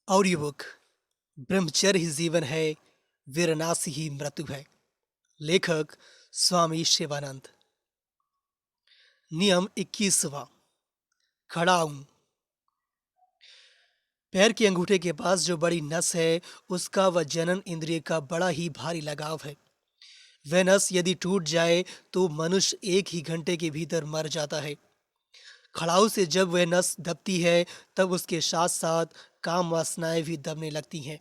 Audio book ब्रह्मचर्य ही जीवन है, वीरनासी ही मृत्यु है। लेखक स्वामी शिवानंद। नियम 21वां। खड़ा हूं। पैर के अंगूठे के पास जो बड़ी नस है, उसका व जनन इंद्रिय का बड़ा ही भारी लगाव है। वह नस यदि टूट जाए तो मनुष्य एक ही घंटे के भीतर मर जाता है। खड़ाऊ से जब वह नस दबती है, तब उसके साथ साथ काम वासनाएं भी दबने लगती हैं।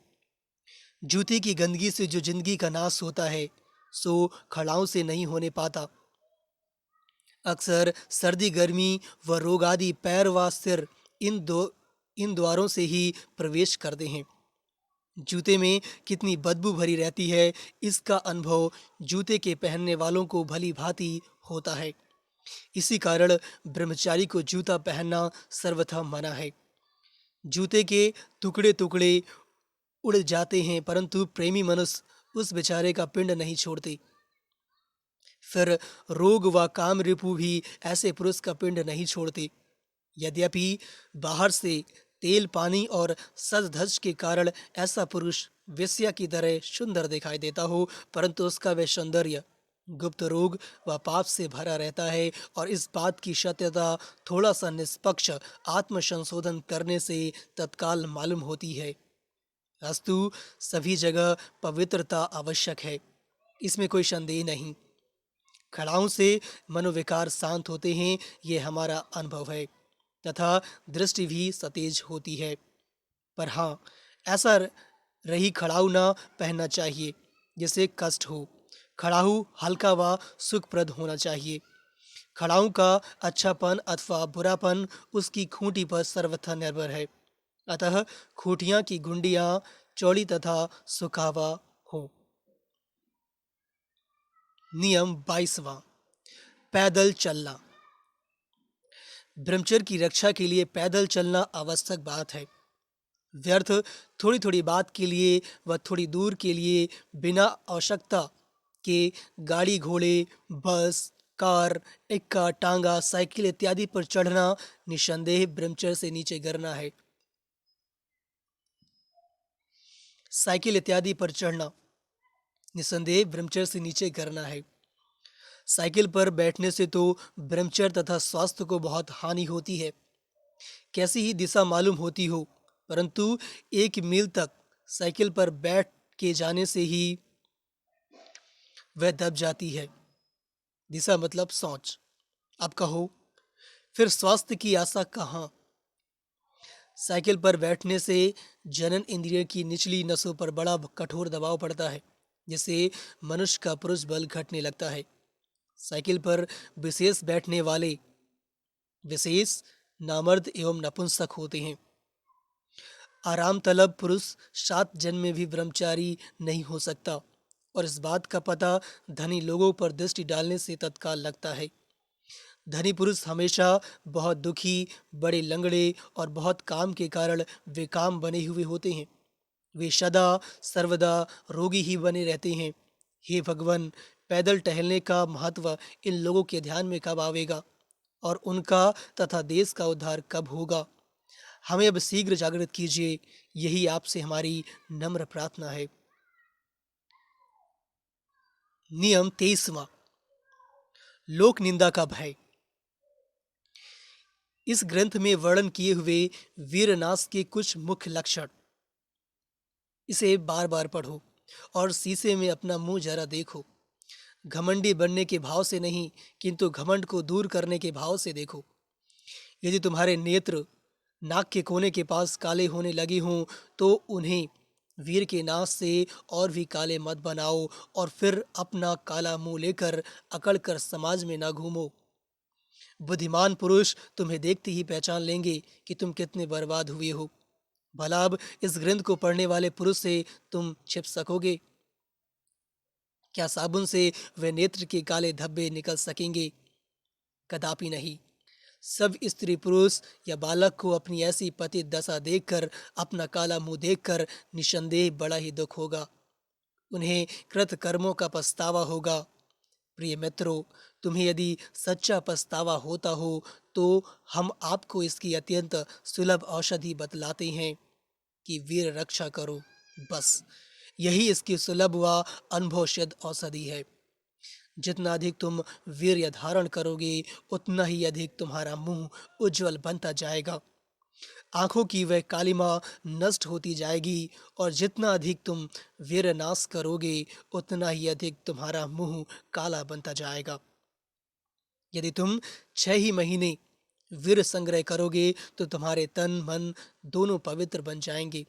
जूते की गंदगी से जो जिंदगी का नाश होता है, सो खड़ाऊ से नहीं होने पाता। अक्सर सर्दी गर्मी व रोग आदि पैर व सिर इन द्वारों से ही प्रवेश करते हैं। जूते में कितनी बदबू भरी रहती है, इसका अनुभव जूते के पहनने वालों को भली भांति होता है। इसी कारण ब्रह्मचारी को जूता पहनना सर्वथा मना है। जूते के टुकड़े टुकड़े उड़ जाते हैं, परंतु प्रेमी मनुष्य उस बेचारे का पिंड नहीं छोड़ते। फिर रोग व काम रिपु भी ऐसे पुरुष का पिंड नहीं छोड़ते। यद्यपि बाहर से तेल पानी और सज धज के कारण ऐसा पुरुष वेश्या की तरह सुंदर दिखाई देता हो, परंतु उसका वह सौंदर्य गुप्त रोग व पाप से भरा रहता है। और इस बात की सत्यता थोड़ा सा निष्पक्ष आत्म संशोधन करने से तत्काल मालूम होती है। अस्तु सभी जगह पवित्रता आवश्यक है, इसमें कोई संदेह नहीं। खड़ाओं से मनोविकार शांत होते हैं, ये हमारा अनुभव है, तथा दृष्टि भी सतेज होती है। पर हाँ, ऐसा रही खड़ाऊ ना पहनना चाहिए जिससे कष्ट हो। खड़ाऊ हल्का व सुखप्रद होना चाहिए। खड़ाऊ का अच्छापन अथवा बुरापन उसकी खूंटी पर सर्वथा निर्भर है। अतः खूंटियाँ की गुंडियाँ चौड़ी तथा सुखावा हो। नियम 22वां। पैदल चलना। ब्रह्मचर्य की रक्षा के लिए पैदल चलना आवश्यक बात है। व्यर्थ थोड़ी थोड़ी बात के लिए व थोड़ी दूर के लिए बिना आवश्यकता के गाड़ी घोड़े बस कार इक्का टांगा साइकिल इत्यादि पर चढ़ना निसंदेह ब्रह्मचर्य से नीचे गिरना है। साइकिल इत्यादि पर चढ़ना निसंदेह ब्रह्मचर्य से नीचे गिरना है। साइकिल पर बैठने से तो ब्रह्मचर्य तथा स्वास्थ्य को बहुत हानि होती है। कैसी ही दिशा मालूम होती हो, परंतु 1 मील तक साइकिल पर बैठ के जाने से ही वह दब जाती है। दिशा मतलब सोच। अब कहो, फिर स्वास्थ्य की आशा कहाँ? साइकिल पर बैठने से जनन इंद्रिय की निचली नसों पर बड़ा कठोर दबाव पड़ता है, जिससे मनुष्य का पुरुष बल घटने लगता है। साइकिल पर विशेष बैठने वाले विशेष नामर्द एवं नपुंसक होते हैं। आराम तलब पुरुष 7 जन्म में भी ब्रह्मचारी नहीं हो सकता, और इस बात का पता धनी लोगों पर दृष्टि डालने से तत्काल लगता है। धनी पुरुष हमेशा बहुत दुखी, बड़े लंगड़े और बहुत काम के कारण बेकाम बने हुए होते हैं। वे सदा सर्वदा रोगी ही बने रहते हैं। हे भगवान, पैदल टहलने का महत्व इन लोगों के ध्यान में कब आवेगा, और उनका तथा देश का उद्धार कब होगा? हमें अब शीघ्र जागृत कीजिए, यही आपसे हमारी नम्र प्रार्थना है। नियम 23वां। लोक निंदा का भय। इस ग्रंथ में वर्णन किए हुए वीरनाश के कुछ मुख्य लक्षण, इसे बार बार पढ़ो और शीशे में अपना मुंह जरा देखो। घमंडी बनने के भाव से नहीं, किंतु घमंड को दूर करने के भाव से देखो। यदि तुम्हारे नेत्र नाक के कोने के पास काले होने लगे हों, तो उन्हें वीर के नाश से और भी काले मत बनाओ, और फिर अपना काला मुंह लेकर अकड़ कर समाज में ना घूमो। बुद्धिमान पुरुष तुम्हें देखते ही पहचान लेंगे कि तुम कितने बर्बाद हुए हो। भला अब इस ग्रंथ को पढ़ने वाले पुरुष से तुम छिप सकोगे? क्या साबुन से वे नेत्र के काले धब्बे निकल सकेंगे? कदापि नहीं। सब स्त्री पुरुष या बालक को अपनी ऐसी पतित दशा देखकर, अपना काला मुंह देखकर निसंदेह बड़ा ही दुख होगा। उन्हें कृत कर्मों का पछतावा होगा। प्रिय मित्रों, तुम्हें यदि सच्चा पछतावा होता हो, तो हम आपको इसकी अत्यंत सुलभ औषधि बतलाते हैं। कि वीर रक्षा करो। बस यही इसकी सुलभ व अनुभवसिद्ध औषधि है। जितना अधिक तुम वीर्य धारण करोगे, उतना ही अधिक तुम्हारा मुंह उज्जवल बनता जाएगा। आंखों की वह कालिमा नष्ट होती जाएगी और जितना अधिक तुम वीर्य नाश करोगे, उतना ही अधिक तुम्हारा मुंह काला बनता जाएगा। यदि तुम 6 ही महीने वीर्य संग्रह करोगे तो तुम्हारे तन मन दोनों पवित्र बन जाएंगे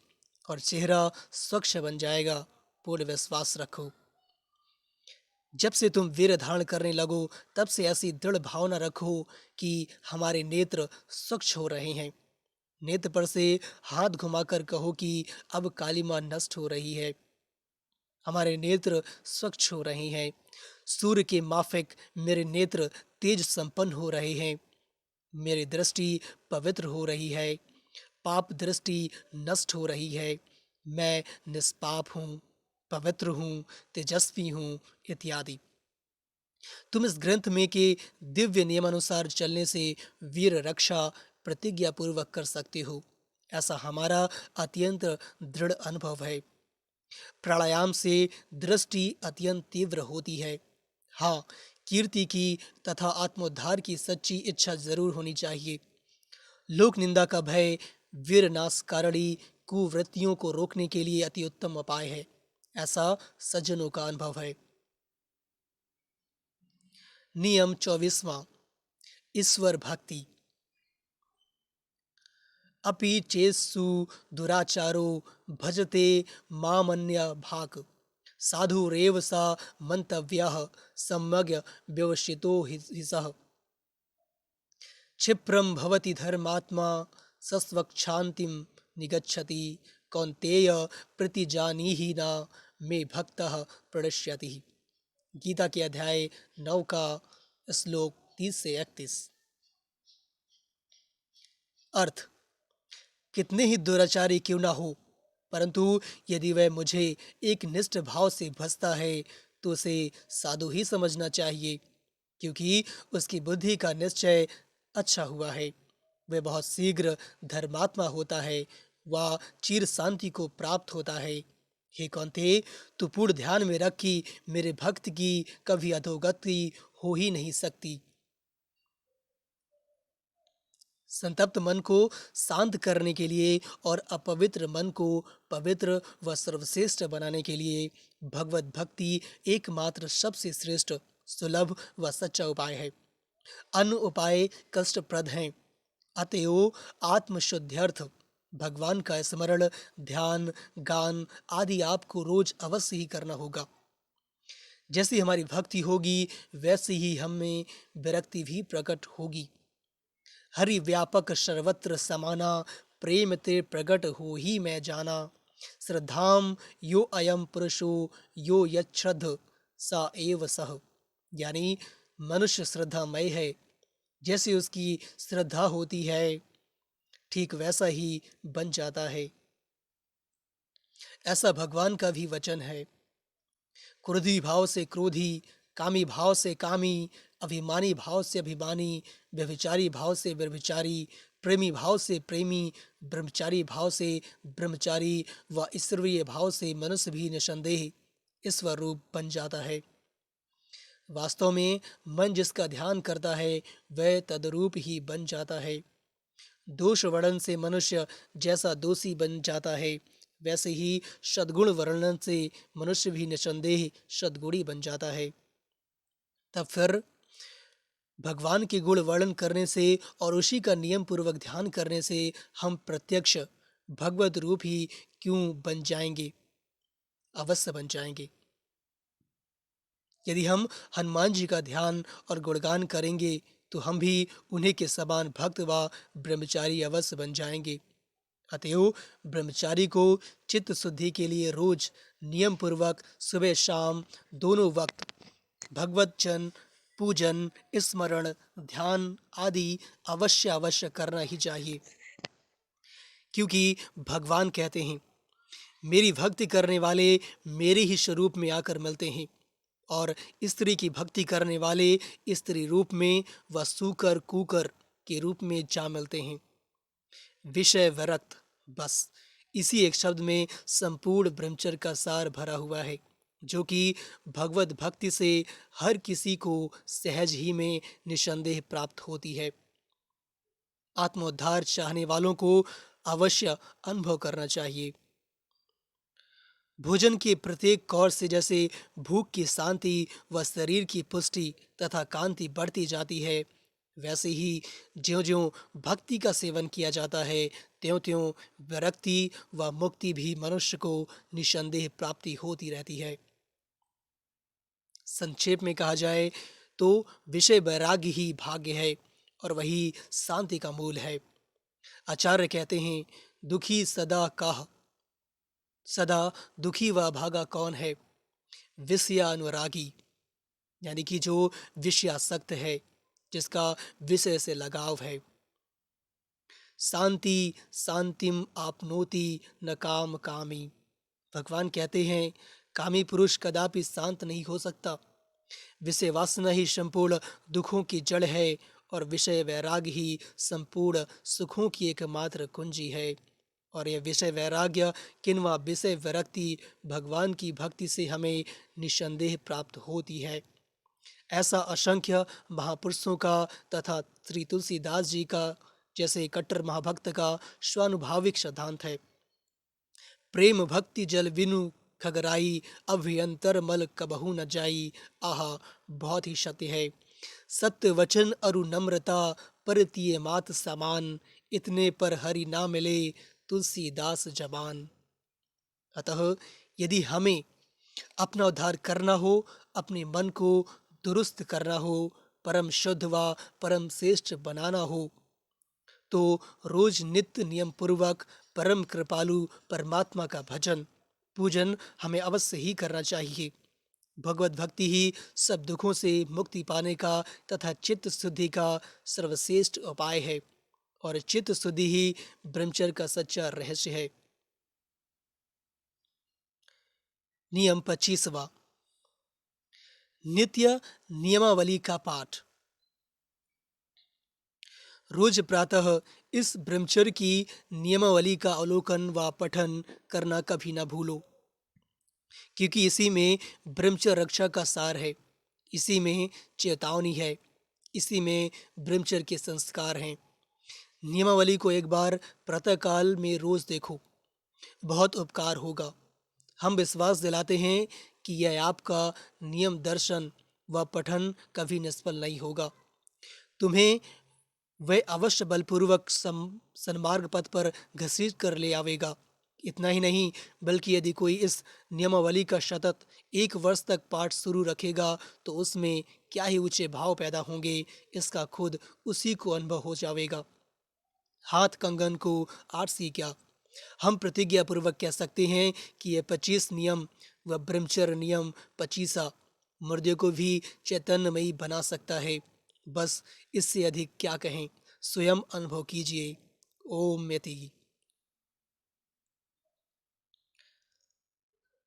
और चेहरा स्वच्छ बन जाएगा। पूर्ण विश्वास रखो। जब से तुम वीर्य धारण करने लगो, तब से ऐसी दृढ़ भावना रखो कि हमारे नेत्र स्वच्छ हो रहे हैं। नेत्र पर से हाथ घुमाकर कहो कि अब कालिमा नष्ट हो रही है, हमारे नेत्र स्वच्छ हो रहे हैं। सूर्य के माफिक मेरे नेत्र तेज संपन्न हो रहे हैं। मेरी दृष्टि पवित्र हो रही है, पाप दृष्टि नष्ट हो रही है। मैं निष्पाप हूँ, पवित्र हूँ, तेजस्वी हूँ इत्यादि। तुम इस ग्रंथ में के दिव्य नियमानुसार चलने से वीर रक्षा प्रतिज्ञा पूर्वक कर सकते हो। ऐसा हमारा अत्यंत दृढ़ अनुभव है। प्राणायाम से दृष्टि अत्यंत तीव्र होती है। हाँ, कीर्ति की तथा आत्मोद्धार की सच्ची इच्छा जरूर होनी चाहिए। लोक निंदा का भय वीरनाश कारणी कुवृत्तियों को रोकने के लिए अति उत्तम उपाय है। ऐसा सज्जनों का अनुभव है। नियम 24वां, ईश्वर भक्ति। अपि चेत्सु दुराचारो भजते मामन्य भाक साधुरेव सा मंतव्यः सम्यग् व्यवसितो हि सः। क्षिप्रं भवति धर्मात्मा सस्वक्षान्तिं निगच्छति कौन्तेय प्रतिजानीहि न मे भक्तः प्रणश्यति। गीता के अध्याय 9 का श्लोक 30 से 31। अर्थ, कितने ही दुराचारी क्यों ना हो, परंतु यदि वह मुझे एक निष्ठ भाव से भजता है तो उसे साधु ही समझना चाहिए, क्योंकि उसकी बुद्धि का निश्चय अच्छा हुआ है। वह बहुत शीघ्र धर्मात्मा होता है, वह चिर शांति को प्राप्त होता है। हे कौन्तेय, तू पूर्ण ध्यान में रख कि मेरे भक्त की कभी अधोगति हो ही नहीं सकती। संतप्त मन को शांत करने के लिए और अपवित्र मन को पवित्र व सर्वश्रेष्ठ बनाने के लिए भगवत भक्ति एकमात्र सबसे श्रेष्ठ, सुलभ व सच्चा उपाय है। अन्य उपाय कष्टप्रद हैं। अतएव आत्मशुद्ध्यर्थ भगवान का स्मरण, ध्यान, गान आदि आपको रोज अवश्य ही करना होगा। जैसी हमारी भक्ति होगी, वैसे ही हम में विरक्ति भी प्रकट होगी। हरि व्यापक सर्वत्र समाना, प्रेम ते प्रगट हो ही मैं जाना। श्रद्धाम यो अयम पुरुषो यो यच्छ्रद्ध सा एव सह। यानी मनुष्य श्रद्धामय है, जैसे उसकी श्रद्धा होती है ठीक वैसा ही बन जाता है। ऐसा भगवान का भी वचन है। क्रोधी भाव से क्रोधी, कामी भाव से कामी, अभिमानी भाव से अभिमानी, व्यभिचारी भाव से व्यभिचारी, प्रेमी भाव से प्रेमी, ब्रह्मचारी भाव से ब्रह्मचारी व ईश्वरीय भाव से मनुष्य भी निसंदेह ईश्वर रूप बन जाता है। वास्तव में मन जिसका ध्यान करता है वह तदरूप ही बन जाता है। दोष वर्णन से मनुष्य जैसा दोषी बन जाता है, वैसे ही सद्गुण वर्णन से मनुष्य भी निसंदेह सद्गुणी बन जाता है। तब फिर भगवान के गुण वर्णन करने से और उसी का नियम पूर्वक ध्यान करने से हम प्रत्यक्ष भगवत रूप ही क्यों बन जाएंगे, अवश्य बन जाएंगे। यदि हम हनुमान जी का ध्यान और गुणगान करेंगे तो हम भी उन्हीं के समान भक्त व ब्रह्मचारी अवश्य बन जाएंगे। अतएव ब्रह्मचारी को चित्त शुद्धि के लिए रोज नियम पूर्वक सुबह शाम दोनों वक्त भगवत जन पूजन, स्मरण, ध्यान आदि अवश्य करना ही चाहिए, क्योंकि भगवान कहते हैं, मेरी भक्ति करने वाले मेरे ही स्वरूप में आकर मिलते हैं और स्त्री की भक्ति करने वाले स्त्री रूप में व सूकर कूकर के रूप में जा मिलते हैं। विषय विरक्त, बस इसी एक शब्द में संपूर्ण ब्रह्मचर्य का सार भरा हुआ है, जो कि भगवत भक्ति से हर किसी को सहज ही में निसंदेह प्राप्त होती है। आत्मोद्धार चाहने वालों को अवश्य अनुभव करना चाहिए। भोजन के प्रत्येक कौर से जैसे भूख की शांति व शरीर की पुष्टि तथा कांति बढ़ती जाती है, वैसे ही ज्यों-ज्यों भक्ति का सेवन किया जाता है, त्यों-त्यों विरक्ति व मुक्ति भी मनुष्य को निसंदेह प्राप्ति होती रहती है। संक्षेप में कहा जाए तो विषय वैराग्य ही भाग्य है और वही शांति का मूल है। आचार्य कहते हैं, दुखी सदा काह, सदा दुखी व भागा कौन है? विषयानुरागी, यानी कि जो विषयासक्त है, जिसका विषय से लगाव है। शांति शांतिम आपनोति न काम कामी, भगवान कहते हैं, कामी पुरुष कदापि शांत नहीं हो सकता। विषय वासना ही संपूर्ण दुखों की जड़ है और विषय वैराग्य ही संपूर्ण सुखों की एकमात्र कुंजी है। और यह विषय वैराग्य किंवा विषय विरक्ति भगवान की भक्ति से हमें निसंदेह प्राप्त होती है। ऐसा असंख्य महापुरुषों का तथा श्री तुलसीदास जी का जैसे कट्टर महाभक्त का स्वानुभाविक सिद्धांत है। प्रेम भक्ति जल विनु खगराई, अभ्यंतर मल कबहू न जाई। आहा, बहुत ही सत्य है। सत्य वचन अरु नम्रता परतिये मात समान, इतने पर हरि ना मिले तुलसीदास जबान। अतः यदि हमें अपना उद्धार करना हो, अपने मन को दुरुस्त करना हो, परम शुद्ध व परम श्रेष्ठ बनाना हो, तो रोज नित्य नियम पूर्वक परम कृपालु परमात्मा का भजन पूजन हमें अवश्य ही करना चाहिए। भगवत भक्ति ही सब दुखों से मुक्ति पाने का तथा चित्त शुद्धि का सर्वश्रेष्ठ उपाय है और चित्त शुद्धि ही ब्रह्मचर्य का सच्चा रहस्य है। नियम 25वां, नित्य नियमावली का पाठ। रोज प्रातः इस ब्रह्मचर्य की नियमावली का अवलोकन व पठन करना कभी न भूलो, क्योंकि इसी में ब्रह्मचर्य रक्षा का सार है, इसी में चेतावनी है, इसी में ब्रह्मचर्य के संस्कार हैं। नियमावली को एक बार प्रातःकाल में रोज देखो, बहुत उपकार होगा। हम विश्वास दिलाते हैं कि यह आपका नियम दर्शन व पठन कभी निष्फल नहीं होगा। तुम्हें वह अवश्य बलपूर्वक सन्मार्ग पथ पर घसीट कर ले आवेगा। इतना ही नहीं, बल्कि यदि कोई इस नियमावली का सतत 1 वर्ष तक पाठ शुरू रखेगा तो उसमें क्या ही ऊंचे भाव पैदा होंगे, इसका खुद उसी को अनुभव हो जाएगा। हाथ कंगन को आरसी क्या, हम प्रतिज्ञा पूर्वक कह सकते हैं कि यह 25 नियम व ब्रह्मचर्य नियम 25 मुर्दे को भी चैतन्यमयी बना सकता है। बस इससे अधिक क्या कहें, स्वयं अनुभव कीजिए। ओम यति।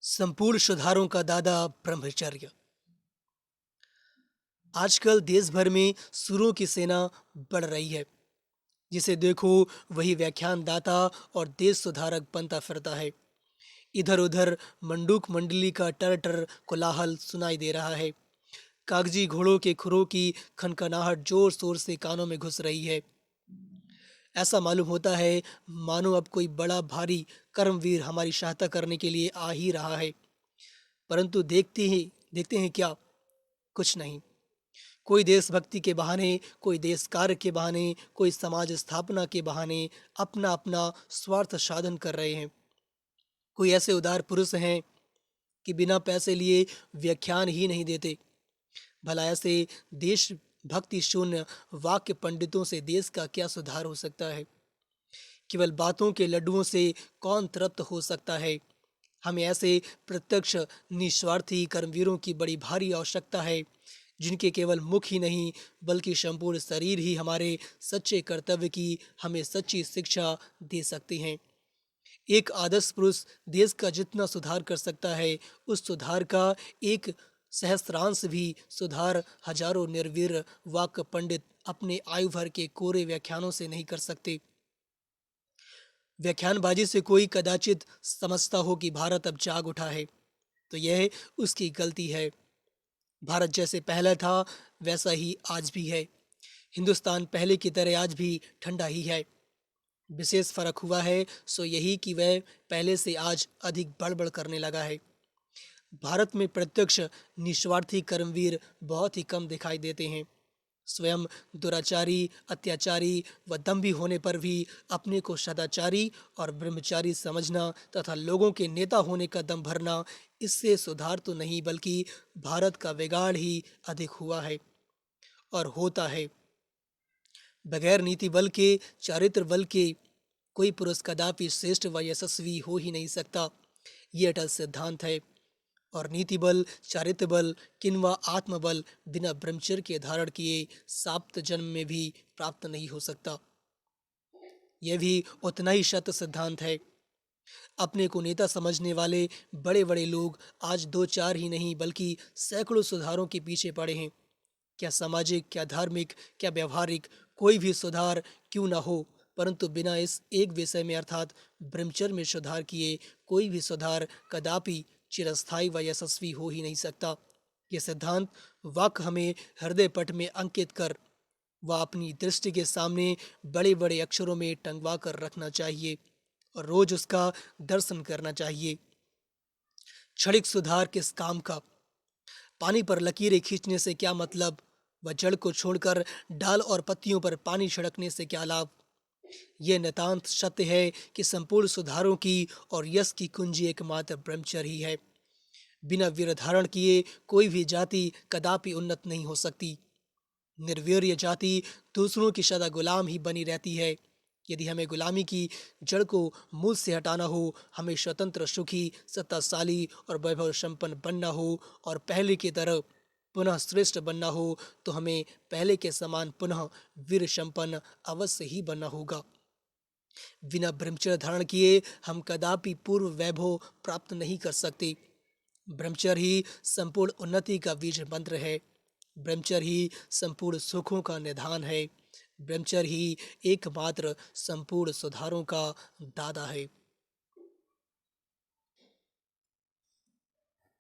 संपूर्ण सुधारों का दादा ब्रह्मचर्य। आजकल देश भर में सुरों की सेना बढ़ रही है, जिसे देखो वही व्याख्यान दाता और देश सुधारक बनता फिरता है। इधर उधर मंडूक मंडली का टर टर कोलाहल सुनाई दे रहा है। कागजी घोड़ों के खुरों की खनखनाहट जोर शोर से कानों में घुस रही है। ऐसा मालूम होता है मानो अब कोई बड़ा भारी कर्मवीर हमारी सहायता करने के लिए आ ही रहा है। परंतु देखते हैं क्या, कुछ नहीं। कोई देशभक्ति के बहाने, कोई देश कार्य के बहाने, कोई समाज स्थापना के बहाने अपना अपना स्वार्थ साधन कर रहे हैं। कोई ऐसे उदार पुरुष हैं कि बिना पैसे लिए व्याख्यान ही नहीं देते। भला ऐसे देश भक्ति शून्य वाक्य पंडितों से देश का क्या सुधार हो सकता है? केवल बातों के लड्डुओं से कौन तृप्त हो सकता है? हमें ऐसे प्रत्यक्ष निस्वार्थी कर्मवीरों की बड़ी भारी आवश्यकता है, जिनके केवल मुख ही नहीं बल्कि संपूर्ण शरीर ही हमारे सच्चे कर्तव्य की हमें सच्ची शिक्षा दे सकते हैं। एक आदर्श पुरुष देश का जितना सुधार कर सकता है, उस सुधार का एक सहस्त्रांश भी सुधार हजारों निर्वीर वाक्य पंडित अपने आयु भर के कोरे व्याख्यानों से नहीं कर सकते। व्याख्यानबाजी से कोई कदाचित समझता हो कि भारत अब जाग उठा है, तो यह उसकी गलती है। भारत जैसे पहले था, वैसा ही आज भी है। हिंदुस्तान पहले की तरह आज भी ठंडा ही है। विशेष फर्क हुआ है सो यही कि वह पहले से आज अधिक बढ़-बढ़ करने लगा है। भारत में प्रत्यक्ष निस्वार्थी कर्मवीर बहुत ही कम दिखाई देते हैं। स्वयं दुराचारी, अत्याचारी व दंभी होने पर भी अपने को सदाचारी और ब्रह्मचारी समझना तथा लोगों के नेता होने का दम भरना, इससे सुधार तो नहीं बल्कि भारत का बिगाड़ ही अधिक हुआ है और होता है। बगैर नीति बल के, चारित्र बल के कोई पुरुष कदापि श्रेष्ठ व यशस्वी हो ही नहीं सकता। ये अटल सिद्धांत है। और नीति बल, चारित्र बल, किंवा आत्मबल बिना ब्रह्मचर्य के धारण किए साप्त जन्म में भी प्राप्त नहीं हो सकता। यह भी उतना ही सत्य सिद्धांत है। अपने को नेता समझने वाले बड़े बड़े लोग आज दो चार ही नहीं बल्कि सैकड़ों सुधारों के पीछे पड़े हैं। क्या सामाजिक, क्या धार्मिक, क्या व्यवहारिक, कोई भी सुधार क्यों ना हो, परंतु बिना इस एक विषय में अर्थात ब्रह्मचर्य में सुधार किए कोई भी सुधार कदापि चिरस्थायी व यशस्वी हो ही नहीं सकता। यह सिद्धांत वाक्य हमें हृदय पट में अंकित कर व अपनी दृष्टि के सामने बड़े बड़े अक्षरों में टंगवा कर रखना चाहिए और रोज उसका दर्शन करना चाहिए। क्षणिक सुधार किस काम का? पानी पर लकीरें खींचने से क्या मतलब व जड़ को छोड़कर डाल और पत्तियों पर पानी छिड़कने से क्या लाभ? यह नितांत सत्य है कि संपूर्ण सुधारों की और यश की कुंजी एकमात्र ब्रह्मचर्य ही है। बिना वीर धारण किए कोई भी जाति कदापि उन्नत नहीं हो सकती। निर्वीर्य जाति दूसरों की सदा गुलाम ही बनी रहती है। यदि हमें गुलामी की जड़ को मूल से हटाना हो, हमें स्वतंत्र, सुखी, सत्ताशाली और वैभव संपन्न बनना हो और पहले की तरह पुनः श्रेष्ठ बनना हो, तो हमें पहले के समान पुनः वीर संपन्न अवश्य ही बनना होगा। बिना ब्रह्मचर्य धारण किए हम कदापि पूर्व वैभव प्राप्त नहीं कर सकते। ब्रह्मचर्य ही संपूर्ण उन्नति का बीज मंत्र है। ब्रह्मचर्य ही संपूर्ण सुखों का निधान है। ब्रह्मचर्य ही एकमात्र संपूर्ण सुधारों का दाता है।